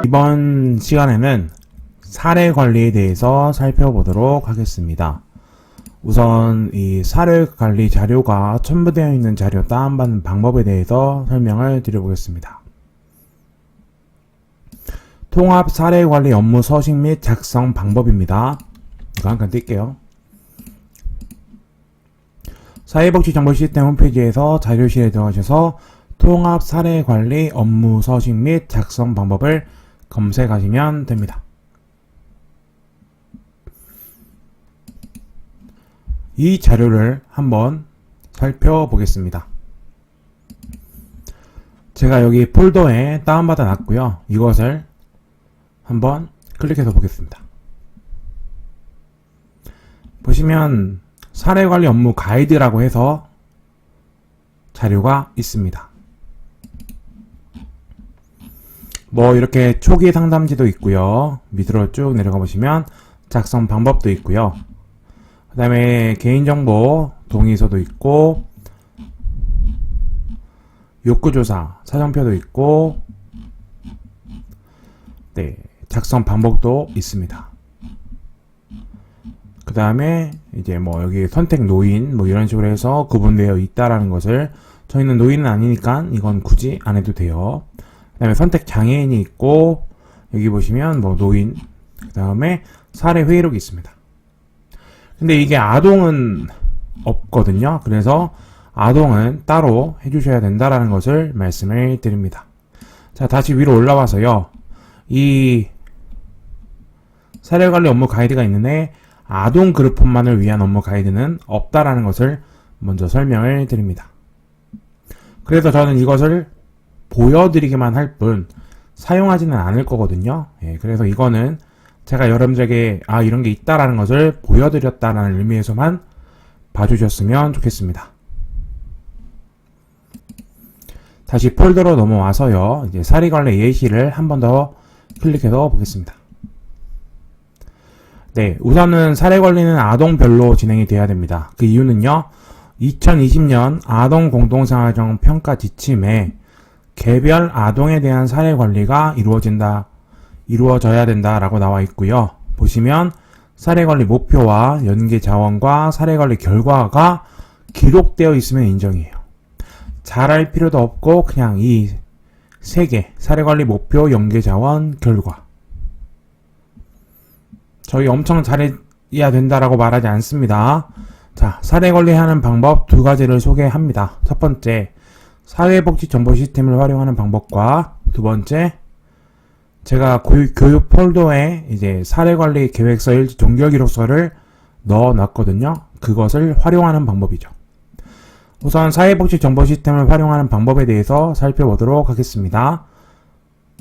이번 시간에는 사례 관리에 대해서 살펴보도록 하겠습니다. 우선 이 사례 관리 자료가 첨부되어 있는 자료 다운받는 방법에 대해서 설명을 드려보겠습니다. 통합 사례 관리 업무 서식 및 작성 방법입니다. 이거 잠깐 뛸게요. 사회복지정보시스템 홈페이지에서 자료실에 들어가셔서 통합 사례 관리 업무 서식 및 작성 방법을 검색하시면 됩니다. 이 자료를 한번 살펴보겠습니다. 제가 여기 폴더에 다운받아 놨고요. 이것을 한번 클릭해서 보겠습니다. 보시면 사례관리 업무 가이드라고 해서 자료가 있습니다. 뭐 이렇게 초기 상담지도 있고요. 밑으로 쭉 내려가 보시면 작성 방법도 있고요. 그 다음에 개인정보 동의서도 있고 욕구조사 사정표도 있고 네, 작성 방법도 있습니다. 그 다음에 이제 뭐 여기 선택 노인 뭐 이런 식으로 해서 구분되어 있다라는 것을, 저희는 노인은 아니니까 이건 굳이 안 해도 돼요. 그 다음에 선택 장애인이 있고 여기 보시면 뭐 노인, 그 다음에 사례 회의록이 있습니다. 근데 이게 아동은 없거든요. 그래서 아동은 따로 해주셔야 된다라는 것을 말씀을 드립니다. 자, 다시 위로 올라와서요. 이 사례관리 업무 가이드가 있는데 아동 그룹폰만을 위한 업무 가이드는 없다라는 것을 먼저 설명을 드립니다. 그래서 저는 이것을 보여드리기만 할 뿐 사용하지는 않을 거거든요. 예, 그래서 이거는 제가 여러분들에게 이런 게 있다라는 것을 보여드렸다라는 의미에서만 봐주셨으면 좋겠습니다. 다시 폴더로 넘어와서요. 이제 사례관리 예시를 한 번 더 클릭해서 보겠습니다. 네, 우선은 사례관리는 아동별로 진행이 돼야 됩니다. 그 이유는요. 2020년 아동공동생활정 평가 지침에 개별 아동에 대한 사례관리가 이루어져야 된다라고 나와 있고요. 보시면 사례관리 목표와 연계 자원과 사례관리 결과가 기록되어 있으면 인정이에요. 잘할 필요도 없고 그냥 이 세 개, 사례관리 목표, 연계 자원, 결과. 저희 엄청 잘해야 된다라고 말하지 않습니다. 자, 사례관리하는 방법 두 가지를 소개합니다. 첫 번째, 사회복지정보 시스템을 활용하는 방법과 두 번째, 제가 교육 폴더에 이제 사례관리 계획서 일지 종결기록서를 넣어 놨거든요. 그것을 활용하는 방법이죠. 우선 사회복지정보 시스템을 활용하는 방법에 대해서 살펴보도록 하겠습니다.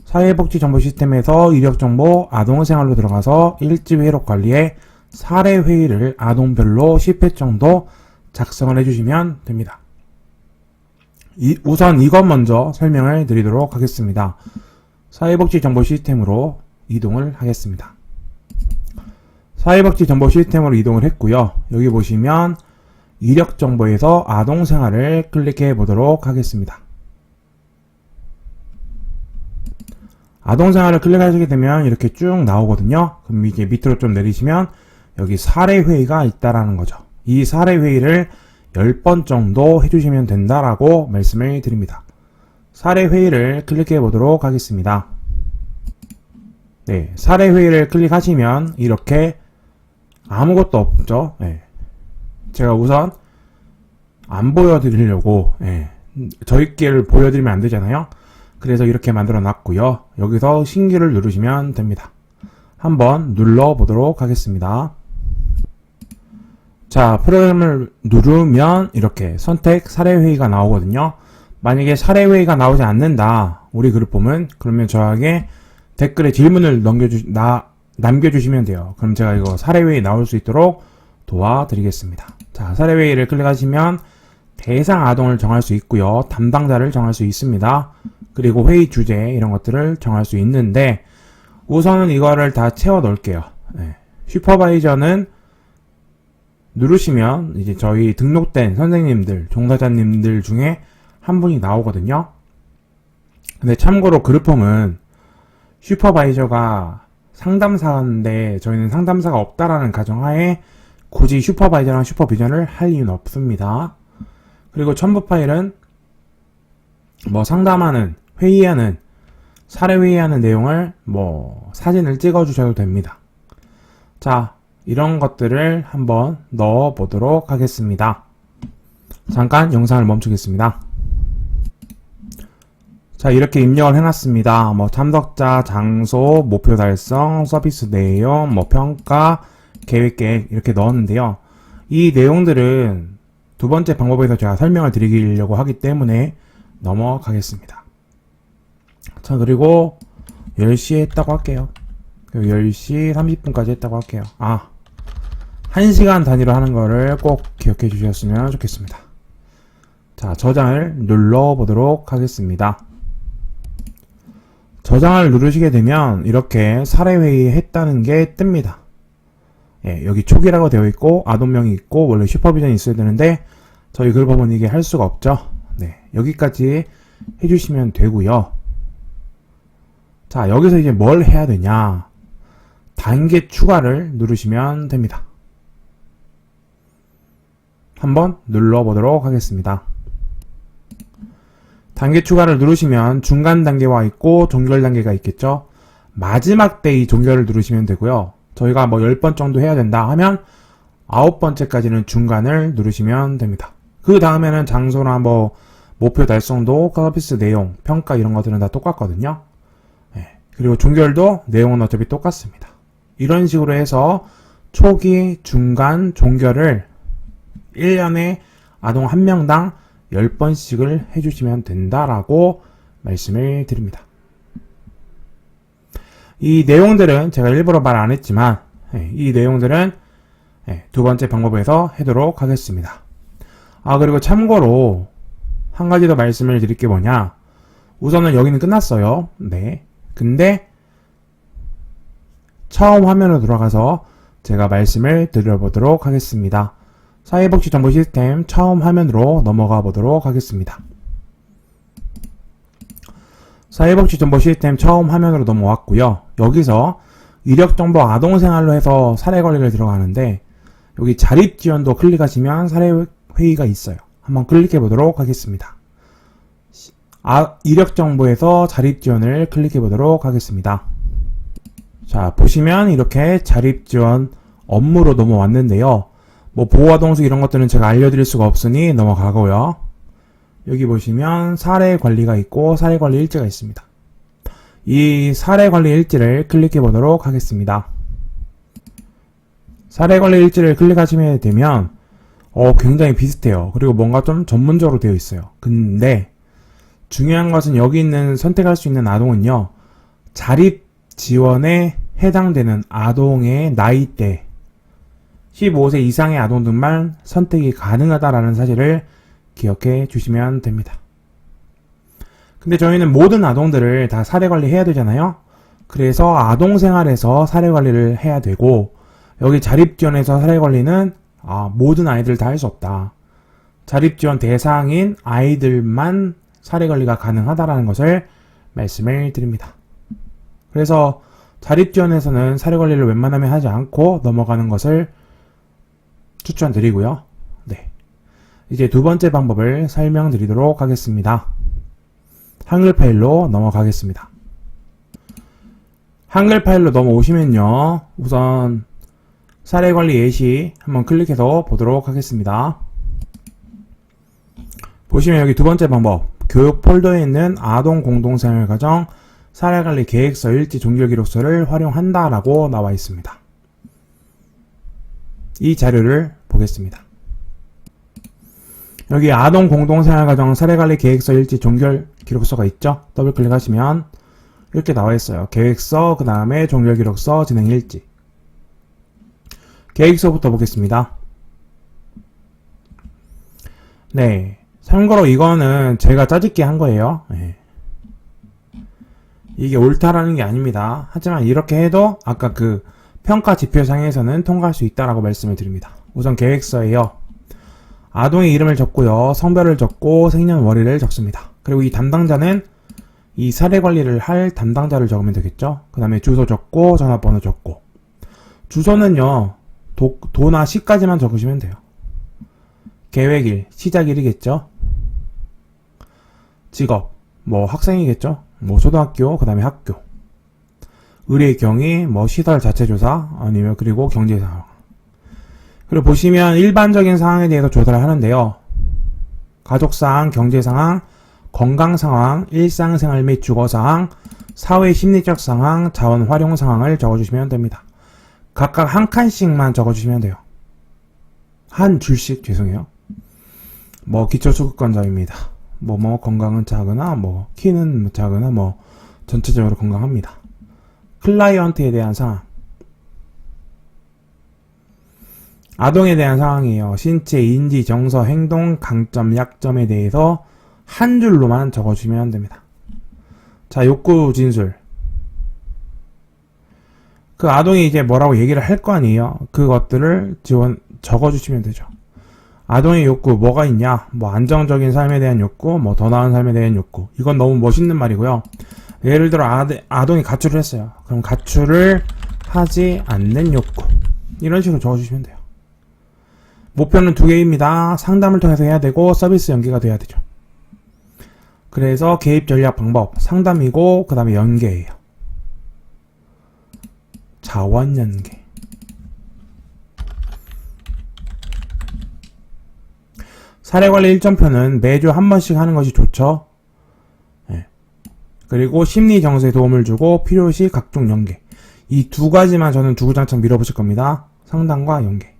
사회복지정보 시스템에서 이력정보 아동생활로 들어가서 일지회록 관리에 사례회의를 아동별로 10회 정도 작성을 해주시면 됩니다. 우선 이것 먼저 설명을 드리도록 하겠습니다. 사회복지정보 시스템으로 이동을 하겠습니다. 사회복지정보 시스템으로 이동을 했고요. 여기 보시면 이력정보에서 아동생활을 클릭해 보도록 하겠습니다. 아동생활을 클릭하시게 되면 이렇게 쭉 나오거든요. 그럼 이제 밑으로 좀 내리시면 여기 사례회의가 있다라는 거죠. 이 사례회의를 10번 정도 해주시면 된다라고 말씀을 드립니다. 사례회의를 클릭해 보도록 하겠습니다. 네, 사례회의를 클릭하시면 이렇게 아무것도 없죠. 네. 제가 우선 안 보여드리려고 저희끼를 보여드리면 안 되잖아요. 그래서 이렇게 만들어 놨고요. 여기서 신규를 누르시면 됩니다. 한번 눌러 보도록 하겠습니다. 자, 프로그램을 누르면 이렇게 선택 사례회의가 나오거든요. 만약에 사례회의가 나오지 않는다, 우리 그룹폼은, 그러면 저에게 댓글에 질문을 남겨주시면 돼요. 그럼 제가 이거 사례회의 나올 수 있도록 도와드리겠습니다. 자, 사례회의를 클릭하시면 대상 아동을 정할 수 있고요. 담당자를 정할 수 있습니다. 그리고 회의 주제 이런 것들을 정할 수 있는데 우선은 이거를 다 채워 놓을게요. 슈퍼바이저는 누르시면 이제 저희 등록된 선생님들, 종사자님들 중에 한 분이 나오거든요. 근데 참고로 그룹폼은 슈퍼바이저가 상담사인데 저희는 상담사가 없다라는 가정하에 굳이 슈퍼바이저랑 슈퍼비전을 할 이유는 없습니다. 그리고 첨부 파일은 뭐 상담하는, 회의하는, 사례 회의하는 내용을 뭐 사진을 찍어 주셔도 됩니다. 자, 이런 것들을 한번 넣어 보도록 하겠습니다. 잠깐 영상을 멈추겠습니다. 자, 이렇게 입력을 해놨습니다. 뭐 참석자, 장소, 목표 달성, 서비스 내용, 뭐 평가, 계획 이렇게 넣었는데요. 이 내용들은 두 번째 방법에서 제가 설명을 드리려고 하기 때문에 넘어가겠습니다. 자, 그리고 10시에 했다고 할게요. 10시 30분까지 했다고 할게요. 1시간 단위로 하는 거를 꼭 기억해 주셨으면 좋겠습니다. 자, 저장을 눌러 보도록 하겠습니다. 저장을 누르시게 되면 이렇게 사례회의 했다는 게 뜹니다. 예, 여기 초기라고 되어 있고 아동명이 있고 원래 슈퍼비전이 있어야 되는데 저희 글 보면 이게 할 수가 없죠. 네, 여기까지 해주시면 되고요. 자, 여기서 이제 뭘 해야 되냐, 단계 추가를 누르시면 됩니다. 한번 눌러보도록 하겠습니다. 단계 추가를 누르시면 중간 단계와 있고 종결 단계가 있겠죠. 마지막 때 이 종결을 누르시면 되고요. 저희가 뭐 10번 정도 해야 된다 하면 9번째까지는 중간을 누르시면 됩니다. 그 다음에는 장소나 뭐 목표 달성도, 서비스 내용, 평가 이런 것들은 다 똑같거든요. 네. 그리고 종결도 내용은 어차피 똑같습니다. 이런 식으로 해서 초기, 중간, 종결을 1년에 아동 1명당 10번씩을 해주시면 된다라고 말씀을 드립니다. 이 내용들은 제가 일부러 말 안 했지만 이 내용들은 두 번째 방법에서 하도록 하겠습니다. 그리고 참고로 한 가지 더 말씀을 드릴 게 뭐냐, 우선은 여기는 끝났어요. 네. 근데 처음 화면으로 돌아가서 제가 말씀을 드려보도록 하겠습니다. 사회복지정보 시스템 처음 화면으로 넘어가 보도록 하겠습니다. 사회복지정보 시스템 처음 화면으로 넘어왔고요. 여기서 이력정보 아동생활로 해서 사례관리를 들어가는데 여기 자립지원도 클릭하시면 사례회의가 있어요. 한번 클릭해 보도록 하겠습니다. 이력정보에서 자립지원을 클릭해 보도록 하겠습니다. 자, 보시면 이렇게 자립지원 업무로 넘어왔는데요. 뭐 보호아동수 이런 것들은 제가 알려드릴 수가 없으니 넘어가고요. 여기 보시면 사례관리가 있고 사례관리 일지가 있습니다. 이 사례관리 일지를 클릭해 보도록 하겠습니다. 사례관리 일지를 클릭하시면 되면 굉장히 비슷해요. 그리고 뭔가 좀 전문적으로 되어 있어요. 근데 중요한 것은 여기 있는 선택할 수 있는 아동은요, 자립 지원에 해당되는 아동의 나이대 15세 이상의 아동들만 선택이 가능하다라는 사실을 기억해 주시면 됩니다. 근데 저희는 모든 아동들을 다 사례관리 해야 되잖아요. 그래서 아동생활에서 사례관리를 해야 되고, 여기 자립지원에서 사례관리는 모든 아이들 다 할 수 없다. 자립지원 대상인 아이들만 사례관리가 가능하다라는 것을 말씀을 드립니다. 그래서 자립지원에서는 사례관리를 웬만하면 하지 않고 넘어가는 것을 추천드리고요. 네, 이제 두 번째 방법을 설명드리도록 하겠습니다. 한글 파일로 넘어가겠습니다. 한글 파일로 넘어오시면요, 우선 사례관리 예시 한번 클릭해서 보도록 하겠습니다. 보시면 여기 두 번째 방법, 교육 폴더에 있는 아동 공동생활과정 사례관리 계획서 일지 종결기록서를 활용한다 라고 나와 있습니다. 이 자료를 보겠습니다. 여기 아동 공동생활과정 사례관리 계획서 일지 종결기록서가 있죠. 더블 클릭하시면 이렇게 나와 있어요. 계획서, 그 다음에 종결기록서, 진행일지. 계획서부터 보겠습니다. 네, 참고로 이거는 제가 짜집게 한 거예요. 네. 이게 옳다라는 게 아닙니다. 하지만 이렇게 해도 아까 그 평가 지표상에서는 통과할 수 있다라고 말씀을 드립니다. 우선 계획서에요, 아동의 이름을 적고요, 성별을 적고 생년월일을 적습니다. 그리고 이 담당자는 이 사례 관리를 할 담당자를 적으면 되겠죠. 그 다음에 주소 적고 전화번호 적고, 주소는요 도나 시까지만 적으시면 돼요. 계획일, 시작일이겠죠. 직업, 뭐 학생이겠죠. 뭐 초등학교, 그 다음에 학교, 의뢰 경위, 뭐 시설 자체 조사, 아니면 그리고 경제 상황. 그리고 보시면 일반적인 상황에 대해서 조사를 하는데요. 가족 상황, 경제 상황, 건강 상황, 일상생활 및 주거 상황, 사회 심리적 상황, 자원 활용 상황을 적어주시면 됩니다. 각각 한 칸씩만 적어주시면 돼요. 한 줄씩, 죄송해요. 뭐 기초수급권자입니다. 뭐 건강은 작으나 뭐 키는 작으나 뭐 전체적으로 건강합니다. 클라이언트에 대한 상황, 아동에 대한 상황이에요. 신체, 인지, 정서, 행동, 강점, 약점에 대해서 한 줄로만 적어주시면 됩니다. 자, 욕구 진술. 그 아동이 이제 뭐라고 얘기를 할 거 아니에요. 그것들을 적어주시면 되죠. 아동의 욕구 뭐가 있냐? 뭐 안정적인 삶에 대한 욕구, 뭐 더 나은 삶에 대한 욕구. 이건 너무 멋있는 말이고요. 예를 들어 아동이 가출을 했어요. 그럼 가출을 하지 않는 욕구. 이런 식으로 적어주시면 돼요. 목표는 2개입니다. 상담을 통해서 해야 되고 서비스 연계가 돼야 되죠. 그래서 개입 전략 방법, 상담이고 그 다음에 연계예요. 자원 연계. 사례관리 일정표는 매주 한 번씩 하는 것이 좋죠. 네. 그리고 심리 정서에 도움을 주고 필요시 각종 연계. 이 2가지만 저는 주구장창 밀어붙일 겁니다. 상담과 연계.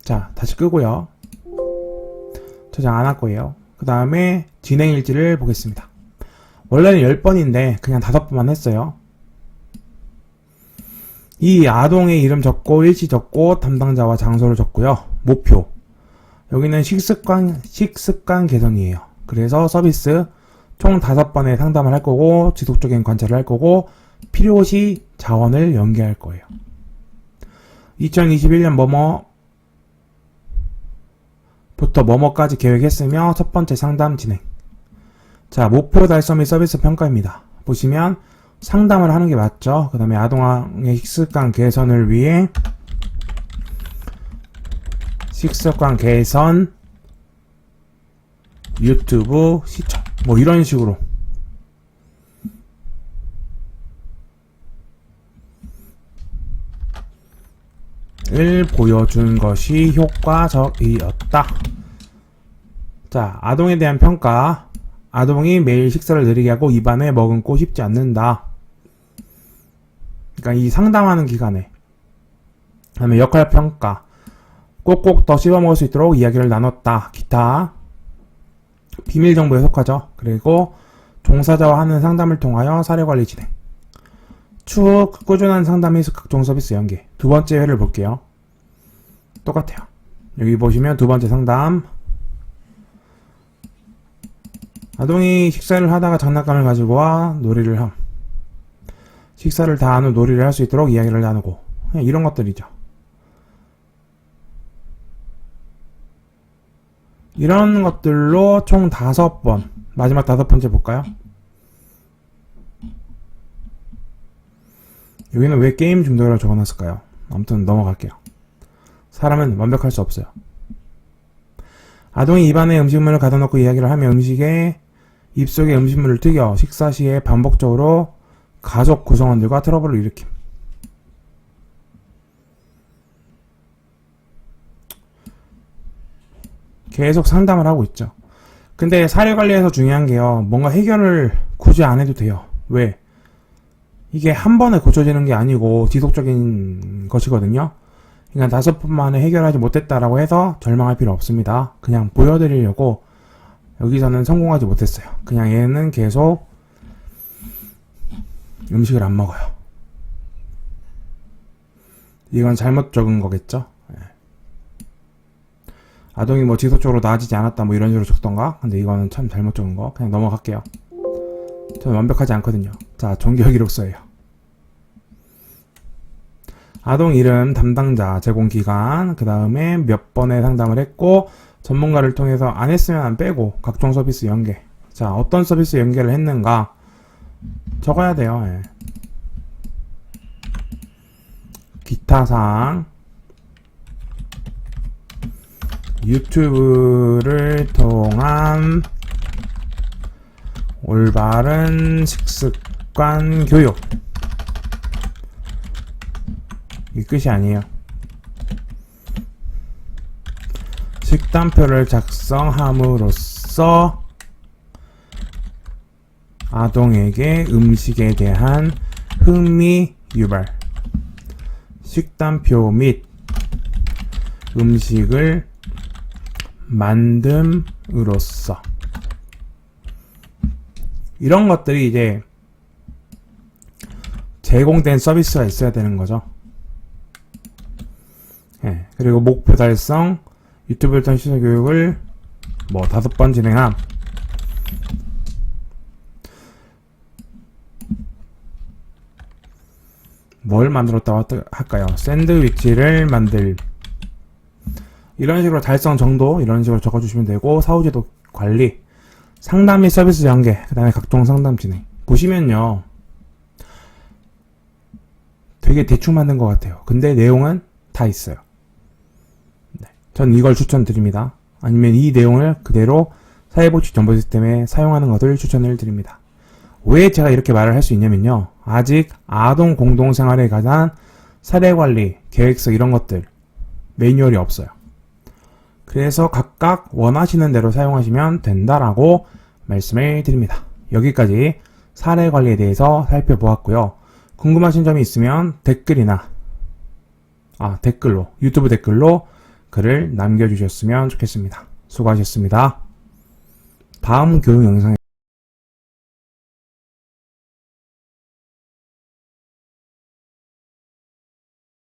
자, 다시 끄고요. 저장 안 할 거예요. 그 다음에 진행일지를 보겠습니다. 원래는 10번인데 그냥 5번만 했어요. 이 아동의 이름 적고 일시 적고 담당자와 장소를 적고요. 목표. 여기는 식습관 개선이에요. 그래서 서비스 총 5번의 상담을 할 거고 지속적인 관찰을 할 거고 필요시 자원을 연계할 거예요. 2021년 부터 뭐뭐까지 계획했으며 첫 번째 상담 진행. 자, 목표 달성 및 서비스 평가입니다. 보시면 상담을 하는 게 맞죠. 그 다음에 아동의 식습관 개선을 위해 식습관 개선 유튜브 시청 뭐 이런 식으로 을 보여준 것이 효과적이었다. 자, 아동에 대한 평가. 아동이 매일 식사를 느리게 하고 입안에 머금고 싶지 않는다. 그러니까 이 상담하는 기간에. 그다음에 역할 평가. 꼭꼭 더 씹어먹을 수 있도록 이야기를 나눴다. 기타. 비밀 정보에 속하죠. 그리고 종사자와 하는 상담을 통하여 사례관리 진행. 추후 꾸준한 상담 및 각종 서비스 연계. 2번째 회를 볼게요. 똑같아요. 여기 보시면 2번째 상담. 아동이 식사를 하다가 장난감을 가지고 와 놀이를 함. 식사를 다 한 후 놀이를 할 수 있도록 이야기를 나누고. 그냥 이런 것들이죠. 이런 것들로 총 5번. 마지막 5번째 볼까요? 여기는 왜 게임 중독이라고 적어놨을까요? 아무튼 넘어갈게요. 사람은 완벽할 수 없어요. 아동이 입안에 음식물을 가둬놓고 이야기를 하며 음식에 입속에 음식물을 튀겨 식사 시에 반복적으로 가족 구성원들과 트러블을 일으킴. 계속 상담을 하고 있죠. 근데 사례관리에서 중요한 게요. 뭔가 해결을 굳이 안 해도 돼요. 왜? 이게 한 번에 고쳐지는 게 아니고 지속적인 것이거든요. 그러니까 5번 만에 해결하지 못했다라고 해서 절망할 필요 없습니다. 그냥 보여드리려고 여기서는 성공하지 못했어요. 그냥 얘는 계속 음식을 안 먹어요. 이건 잘못 적은 거겠죠? 아동이 뭐 지속적으로 나아지지 않았다 뭐 이런 식으로 적던가? 근데 이거는 참 잘못 적은 거. 그냥 넘어갈게요. 저는 완벽하지 않거든요. 자, 종교 기록서예요. 아동 이름, 담당자, 제공 기간, 그 다음에 몇 번의 상담을 했고 전문가를 통해서 안 했으면 안 빼고 각종 서비스 연계. 자, 어떤 서비스 연결을 했는가 적어야 돼요. 예. 기타 사항, 유튜브를 통한 올바른 식습관 교육. 이 끝이 아니에요. 식단표를 작성함으로써 아동에게 음식에 대한 흥미 유발, 식단표 및 음식을 만듦으로써, 이런 것들이 이제 제공된 서비스가 있어야 되는 거죠. 예, 그리고 목표 달성, 유튜브를 통한 시선 교육을 뭐 5번 진행함. 뭘 만들었다고 할까요? 샌드위치를 만들. 이런 식으로 달성 정도, 이런 식으로 적어주시면 되고, 사후제도 관리, 상담 및 서비스 연계, 그 다음에 각종 상담 진행. 보시면요, 되게 대충 만든 것 같아요. 근데 내용은 다 있어요. 네, 전 이걸 추천드립니다. 아니면 이 내용을 그대로 사회복지 정보 시스템에 사용하는 것을 추천을 드립니다. 왜 제가 이렇게 말을 할 수 있냐면요, 아직 아동 공동생활에 관한 사례관리, 계획서 이런 것들 매뉴얼이 없어요. 그래서 각각 원하시는 대로 사용하시면 된다라고 말씀을 드립니다. 여기까지 사례관리에 대해서 살펴보았고요. 궁금하신 점이 있으면 댓글이나 댓글로, 유튜브 댓글로 글을 남겨주셨으면 좋겠습니다. 수고하셨습니다. 다음 교육 영상에